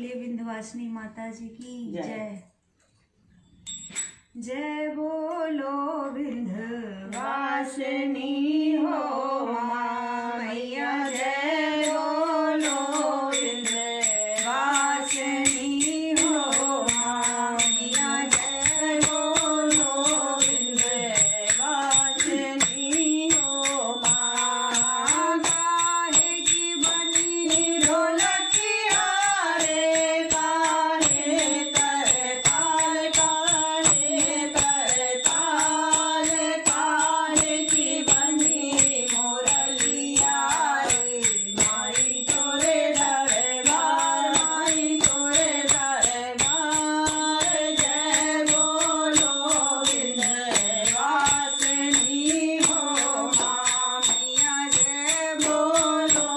बोलिए विंध्यवासिनी माता जी की जय। जय बोलो विंध्यवासिनी हो माँ मैया, जय बोलो विंध्यवासिनी हो माँ मैया, जय बोलो विंध्यवासिनी हो माँ। काहे की बनी ढोलकिया रे, काहे कर ताल, काहे कर ताल, काहे की बनी मोरलिया रे। माई तोरे दरबार, माई तोरे दरबार, जय बोलो विंध्यवासिनी हो माँ मैया, जय बोलो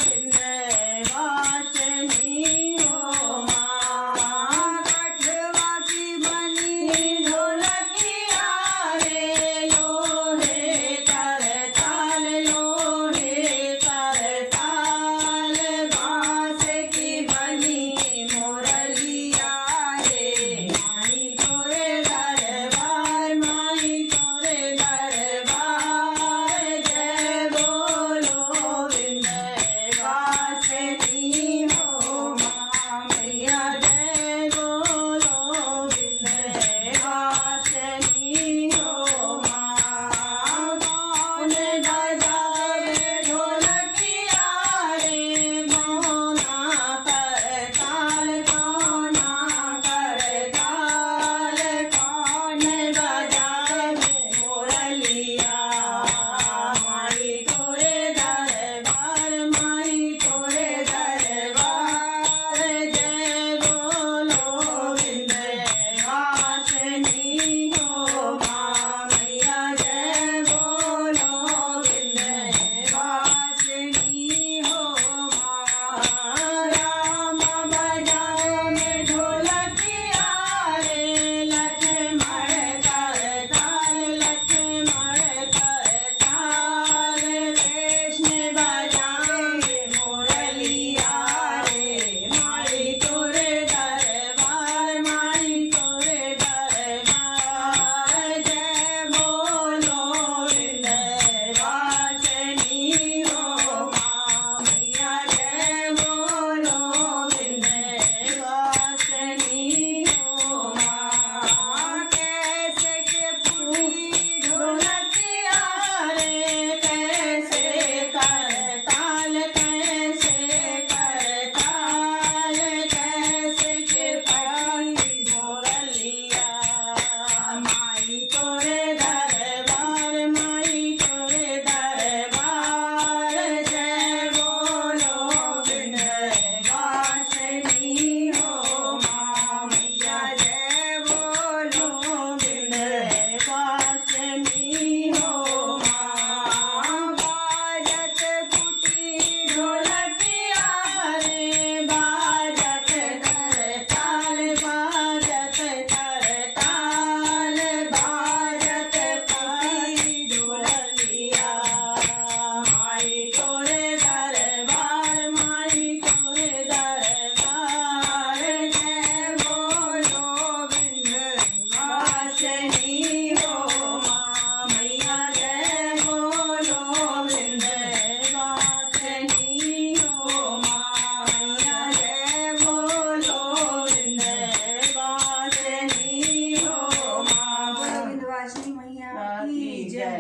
विंध्यवासिनी हो माँ। कठवा की बनी ढोलकिया रे, लोहे कर ताल, लोहे कर ताल, बांस की बनी मोरलिया रे। माई तोरे दरबार, माई तोरे दरबार, जय बोलो विंध्यवासिनी हो माँ मैया, जय बोलो विंध्यवासिनी हो माँ। कौन बजावे ढोलकिया रे, मौना कर ताल, कौना कर ताल, कौन बजावे मोरलिया। माई तोरे दरबार, माई तोरे दरबार, जय बोलो विंध्यवासिनी हो माँ मैया, जय बोलो विंध्यवासिनी हो माँ। राम बजावे ढोलकिया रे, लक्ष्मण कर ताल, लक्ष्मण कर ताल, कृष्ण बजावे मोरलिया रे। माई तोरे दरबार, माई तोरे दरबार, जय बोलो विंध्यवासिनी हो माँ मैया, जय बोलो विंध्यवासिनी हो माँ। कैसे के फूटी ढोलकिया रे, कैसे कर ताल, कैसे कर ताल, कैसे के फूटी मोरलिया। माई तोरे दरबार, माई तोरे दरबार, जय बोलो विंध्यवासिनी हो माँ मैया, जय बोलो विंध्यवासिनी हो माँ। बाजत फूटी ढोलकिया रे, बाजत कर ताल, बाजत कर ताल, बाजत फूटी ढोलकिया। माई तोरे दरबार, माई तोरे दरबार, जय बोलो विंध्यवासिनी हो माँ मैया, जय बोलो विंध्यवासिनी हो माँ मैया, जय बोलो विंध्यवासिनी हो माँ। बोलो विंध्यवासिनी मैया की जय।